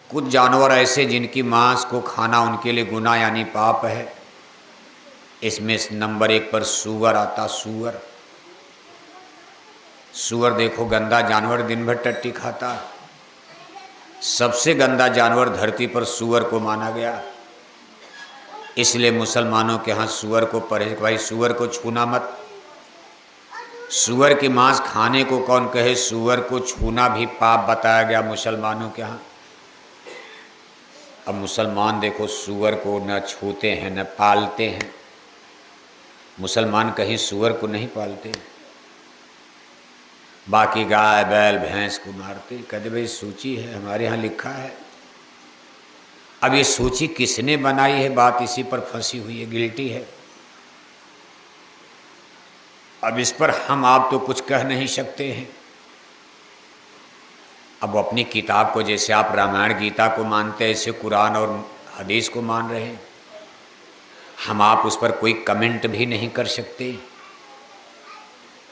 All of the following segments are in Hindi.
कुछ जानवर ऐसे जिनकी मांस को खाना उनके लिए गुनाह यानी पाप है। इसमें नंबर 1 पर सूअर आता। सूअर देखो गंदा जानवर, दिन भर टट्टी खाता। सबसे गंदा जानवर धरती पर सूअर को माना गया। इसलिए मुसलमानों के यहाँ सूअर को परहेज, भाई सूअर को छूना मत। सूअर की मांस खाने को कौन कहे, सूअर को छूना भी पाप बताया गया मुसलमानों के यहाँ। अब मुसलमान देखो सूअर को न छूते हैं न पालते हैं। मुसलमान कहीं सूअर को नहीं पालते, बाकी गाय बैल भैंस को मारते। कहते भाई सूची है, हमारे यहाँ लिखा है। अब ये सूची किसने बनाई है, बात इसी पर फंसी हुई है, गिल्टी है। अब इस पर हम आप तो कुछ कह नहीं सकते हैं। अब अपनी किताब को जैसे आप रामायण गीता को मानते हैं, ऐसे कुरान और हदीस को मान रहे हैं। हम आप उस पर कोई कमेंट भी नहीं कर सकते।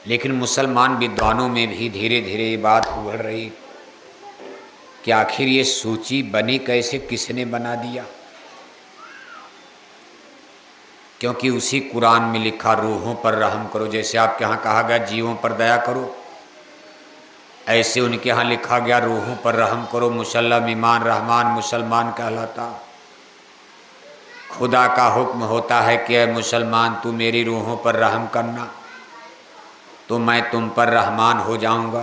लेकिन मुसलमान विद्वानों में भी धीरे धीरे ये बात उभर रही कि आखिर ये सूची बनी कैसे, किसने बना दिया। क्योंकि उसी कुरान में लिखा रूहों पर रहम करो। जैसे आपके यहाँ कहा गया जीवों पर दया करो, ऐसे उनके यहाँ लिखा गया रूहों पर रहम करो। मुसल्लम ईमान रहमान मुसलमान कहलाता। खुदा का हुक्म होता है कि ऐ मुसलमान तू मेरी रूहों पर रहम करना, तो मैं तुम पर रहमान हो जाऊंगा।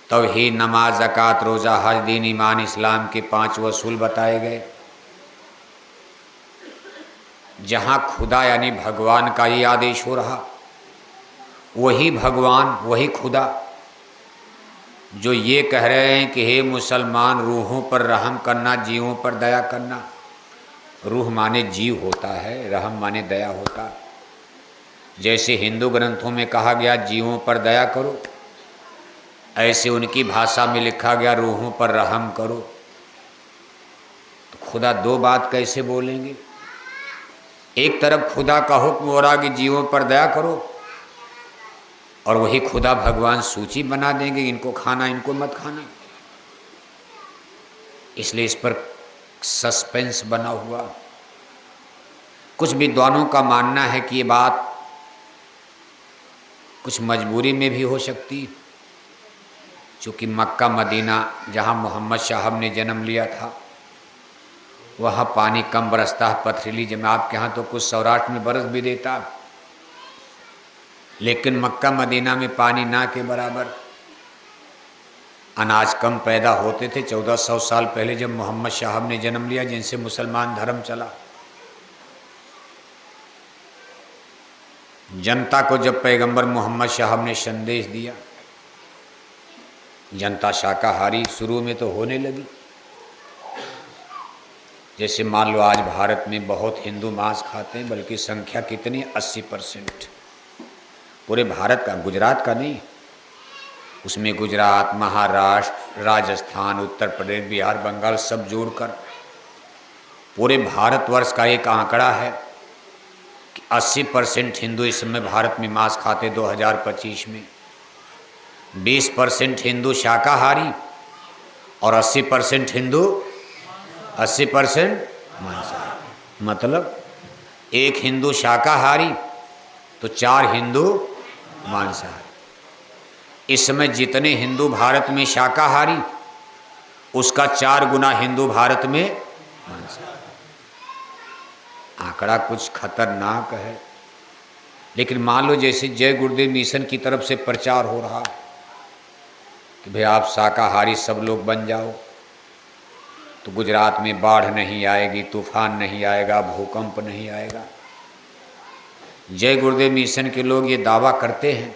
तौहीद, नमाज, ज़कात, रोज़ा, हज, दीन, ईमान, इस्लाम के 5 वसूल बताए गए। जहाँ खुदा यानी भगवान का ही आदेश हो रहा, वही भगवान वही खुदा जो ये कह रहे हैं कि हे मुसलमान रूहों पर रहम करना, जीवों पर दया करना। रूह माने जीव होता है, रहम माने दया होता है। जैसे हिंदू ग्रंथों में कहा गया जीवों पर दया करो, ऐसे उनकी भाषा में लिखा गया रूहों पर रहम करो। तो खुदा दो बात कैसे बोलेंगे? एक तरफ खुदा का हुक्म हो रहा कि जीवों पर दया करो, और वही खुदा भगवान सूची बना देंगे, इनको खाना इनको मत खाना। इसलिए इस पर सस्पेंस बना हुआ। कुछ विद्वानों का मानना है कि ये बात कुछ मजबूरी में भी हो सकती, चूँकि मक्का मदीना जहाँ मोहम्मद साहब ने जन्म लिया था वहाँ पानी कम बरसता है, पथरीली जगह। आपके यहाँ तो कुछ सौराष्ट्र में बरस भी देता, लेकिन मक्का मदीना में पानी ना के बराबर। अनाज कम पैदा होते थे। 1400 साल पहले जब मोहम्मद साहब ने जन्म लिया, जिनसे मुसलमान धर्म चला, जनता को जब पैगंबर मोहम्मद साहब ने संदेश दिया, जनता शाकाहारी शुरू में तो होने लगी। जैसे मान लो आज भारत में बहुत हिंदू मांस खाते हैं, बल्कि संख्या कितनी 80% पूरे भारत का, गुजरात का नहीं। उसमें गुजरात, महाराष्ट्र, राजस्थान, उत्तर प्रदेश, बिहार, बंगाल सब जोड़कर पूरे भारतवर्ष का एक आंकड़ा है कि 80% हिंदू इस समय भारत में मांस खाते। 2025 में 20% हिंदू शाकाहारी और 80% हिंदू 80% मांसाहारी। मतलब एक हिंदू शाकाहारी तो 4 हिंदू मांसाहारी। इस समय जितने हिंदू भारत में शाकाहारी, उसका 4 गुना हिंदू भारत में मांसाहारी। आंकड़ा कुछ खतरनाक है। लेकिन मान लो जैसे जय गुरुदेव मिशन की तरफ से प्रचार हो रहा कि भाई आप शाकाहारी सब लोग बन जाओ, तो गुजरात में बाढ़ नहीं आएगी, तूफान नहीं आएगा, भूकंप नहीं आएगा। जय गुरुदेव मिशन के लोग ये दावा करते हैं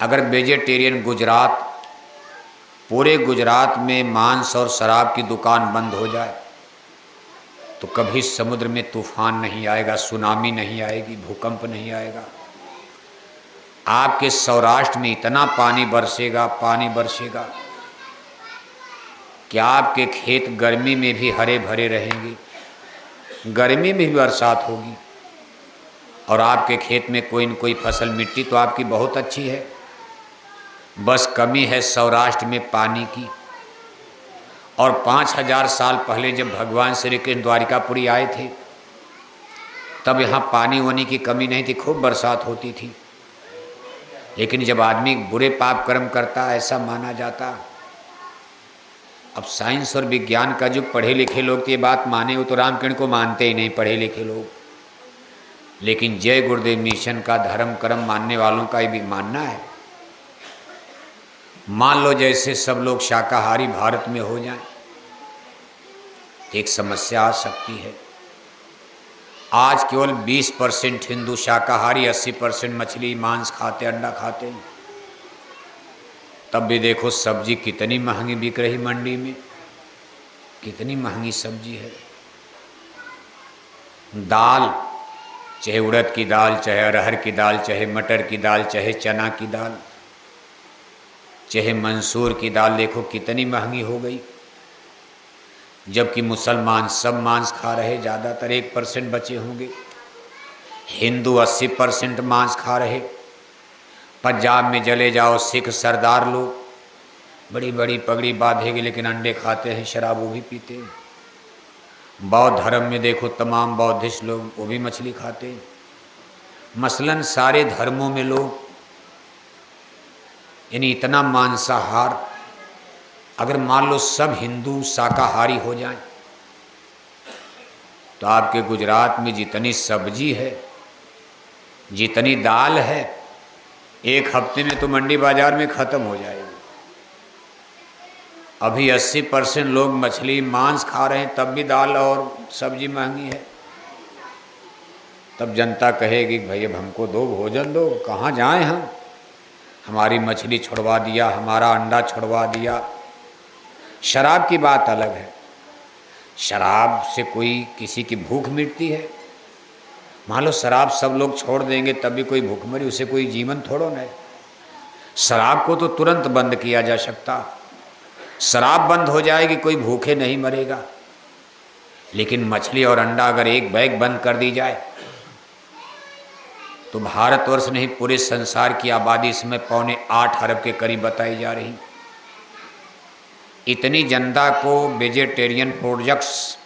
अगर वेजिटेरियन गुजरात, पूरे गुजरात में मांस और शराब की दुकान बंद हो जाए तो कभी समुद्र में तूफान नहीं आएगा, सुनामी नहीं आएगी, भूकंप नहीं आएगा। आपके सौराष्ट्र में इतना पानी बरसेगा कि आपके खेत गर्मी में भी हरे भरे रहेंगे, गर्मी में भी बरसात होगी, और आपके खेत में कोई न कोई फसल, मिट्टी तो आपकी बहुत अच्छी है, बस कमी है सौराष्ट्र में पानी की। और 5000 साल पहले जब भगवान श्री कृष्ण द्वारिकापुरी आए थे तब यहाँ पानी वानी की कमी नहीं थी, खूब बरसात होती थी। लेकिन जब आदमी बुरे पाप कर्म करता ऐसा माना जाता। अब साइंस और विज्ञान का जो पढ़े लिखे लोग तो ये बात माने, वो तो रामकिरण को मानते ही नहीं पढ़े लिखे लोग, लेकिन जय गुरुदेव मिशन का धर्म कर्म मानने वालों का ये भी मानना है। मान लो जैसे सब लोग शाकाहारी भारत में हो जाएं तो एक समस्या आ सकती है। आज केवल 20% हिंदू शाकाहारी, 80% मछली मांस खाते, अंडा खाते हैं। तब भी देखो सब्जी कितनी महंगी बिक रही मंडी में, कितनी महंगी सब्जी है। दाल, चाहे उड़द की दाल, चाहे अरहर की दाल, चाहे मटर की दाल, चाहे चना की दाल, चाहे मंसूर की दाल, देखो कितनी महंगी हो गई। जबकि मुसलमान सब मांस खा रहे, ज़्यादातर 1% बचे होंगे। हिंदू 80% मांस खा रहे। पंजाब में चले जाओ, सिख सरदार लोग बड़ी बड़ी पगड़ी बांधेगी लेकिन अंडे खाते हैं, शराब वो भी पीते हैं। बौद्ध धर्म में देखो तमाम बौद्धिस्ट लोग वो भी मछली खाते हैं। मसलन सारे धर्मों में लोग यानी इतना मांसाहार। अगर मान लो सब हिंदू शाकाहारी हो जाएं तो आपके गुजरात में जितनी सब्जी है, जितनी दाल है, एक हफ्ते में तो मंडी बाजार में ख़त्म हो जाएगी। अभी 80% लोग मछली मांस खा रहे हैं, तब भी दाल और सब्जी महंगी है। तब जनता कहेगी भाई अब हमको दो, भोजन दो, कहाँ जाएं हम, हमारी मछली छुड़वा दिया, हमारा अंडा छुड़वा दिया। शराब की बात अलग है, शराब से कोई किसी की भूख मिटती है? मान लो शराब सब लोग छोड़ देंगे तब भी कोई भूख मरी, उसे कोई जीवन थोड़ो न है। शराब को तो तुरंत बंद किया जा सकता, शराब बंद हो जाएगी, कोई भूखे नहीं मरेगा। लेकिन मछली और अंडा अगर एक बैग बंद कर दी जाए तो भारतवर्ष नहीं पूरे संसार की आबादी इसमें 8.25 अरब के करीब बताई जा रही। इतनी जनता को वेजिटेरियन प्रोडक्ट्स,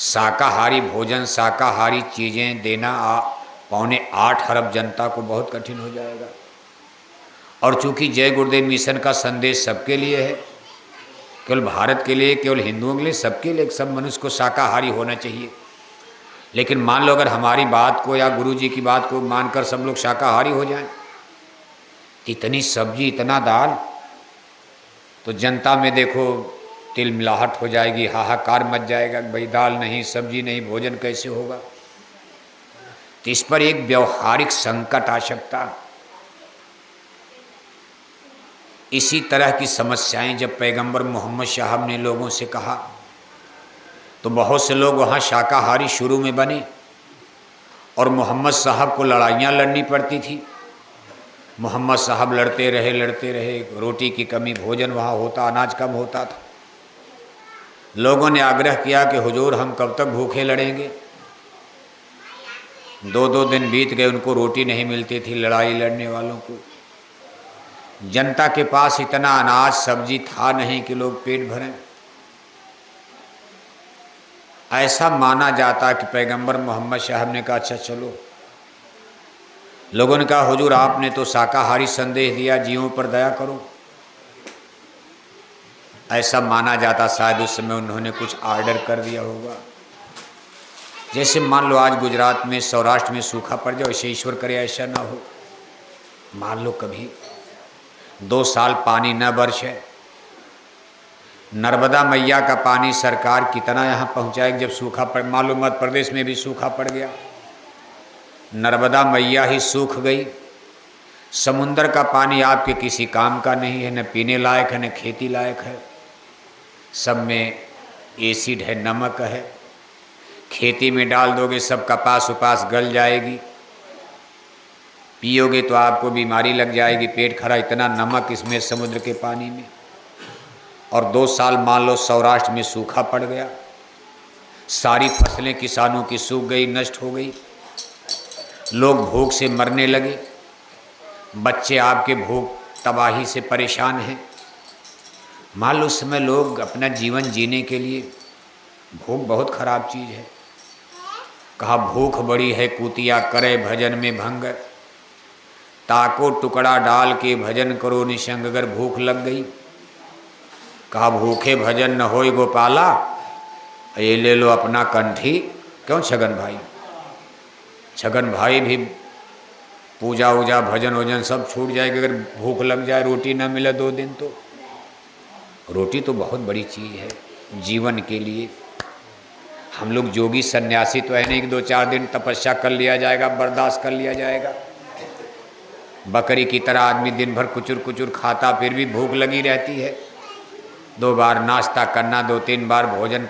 शाकाहारी भोजन, शाकाहारी चीज़ें देना 8.25 अरब जनता को बहुत कठिन हो जाएगा। और चूंकि जय गुरुदेव मिशन का संदेश सबके लिए है, केवल भारत के लिए, केवल हिंदुओं के लिए, सबके लिए, सब मनुष्य को शाकाहारी होना चाहिए। लेकिन मान लो अगर हमारी बात को या गुरु जी की बात को मानकर सब लोग शाकाहारी हो जाएं, इतनी सब्जी, इतना दाल, तो जनता में देखो तिल मिलाहट हो जाएगी, हाहाकार मच जाएगा, भाई दाल नहीं, सब्जी नहीं, भोजन कैसे होगा। तो इस पर एक व्यवहारिक संकट आ सकता। इसी तरह की समस्याएं जब पैगंबर मोहम्मद साहब ने लोगों से कहा तो बहुत से लोग वहाँ शाकाहारी शुरू में बने और मोहम्मद साहब को लड़ाइयाँ लड़नी पड़ती थी। मोहम्मद साहब लड़ते रहे, रोटी की कमी, भोजन वहाँ होता, अनाज कम होता था। लोगों ने आग्रह किया कि हुजूर हम कब तक भूखे लड़ेंगे। 2-2 दिन बीत गए, उनको रोटी नहीं मिलती थी लड़ाई लड़ने वालों को। जनता के पास इतना अनाज सब्जी था नहीं कि लोग पेट भरें। ऐसा माना जाता कि पैगंबर मोहम्मद साहब ने कहा अच्छा चलो। लोगों ने कहा हुजूर आपने तो शाकाहारी संदेश दिया, जीवों पर दया करो। ऐसा माना जाता शायद उस समय उन्होंने कुछ ऑर्डर कर दिया होगा। जैसे मान लो आज गुजरात में, सौराष्ट्र में सूखा पड़ जाए, वैसे ईश्वर करे ऐसा ना हो। मान लो कभी 2 साल पानी न बरसे, नर्मदा मैया का पानी सरकार कितना यहाँ पहुँचाएगी जब सूखा पड़। मालूम मध्य प्रदेश में भी सूखा पड़ गया, नर्मदा मैया ही सूख गई। समुंदर का पानी आपके किसी काम का नहीं है, न पीने लायक है, न खेती लायक है। सब में एसिड है, नमक है। खेती में डाल दोगे सब कपास उपास गल जाएगी, पियोगे तो आपको बीमारी लग जाएगी, पेट खरा, इतना नमक इसमें समुद्र के पानी में। और 2 साल मान लो सौराष्ट्र में सूखा पड़ गया, सारी फसलें किसानों की सूख गई, नष्ट हो गई, लोग भूख से मरने लगे, बच्चे आपके भूख तबाही से परेशान हैं। मान लो उस समय लोग अपना जीवन जीने के लिए, भूख बहुत खराब चीज़ है। कहा भूख बड़ी है कुतिया करे भजन में भंग, ताको टुकड़ा डाल के भजन करो निशंग। अगर भूख लग गई, कहा भूखे भजन न होय गोपाला, ये ले लो अपना कंठी। क्यों छगन भाई? छगन भाई भी पूजा वूजा भजन वजन सब छूट जाएगा अगर भूख लग जाए, रोटी ना मिले 2 दिन। तो रोटी तो बहुत बड़ी चीज़ है जीवन के लिए। हम लोग जोगी सन्यासी तो है नहीं कि 2-4 दिन तपस्या कर लिया जाएगा, बर्दाश्त कर लिया जाएगा। बकरी की तरह आदमी दिन भर कुचुर कुचुर खाता, फिर भी भूख लगी रहती है। 2 बार नाश्ता करना, 2-3 बार भोजन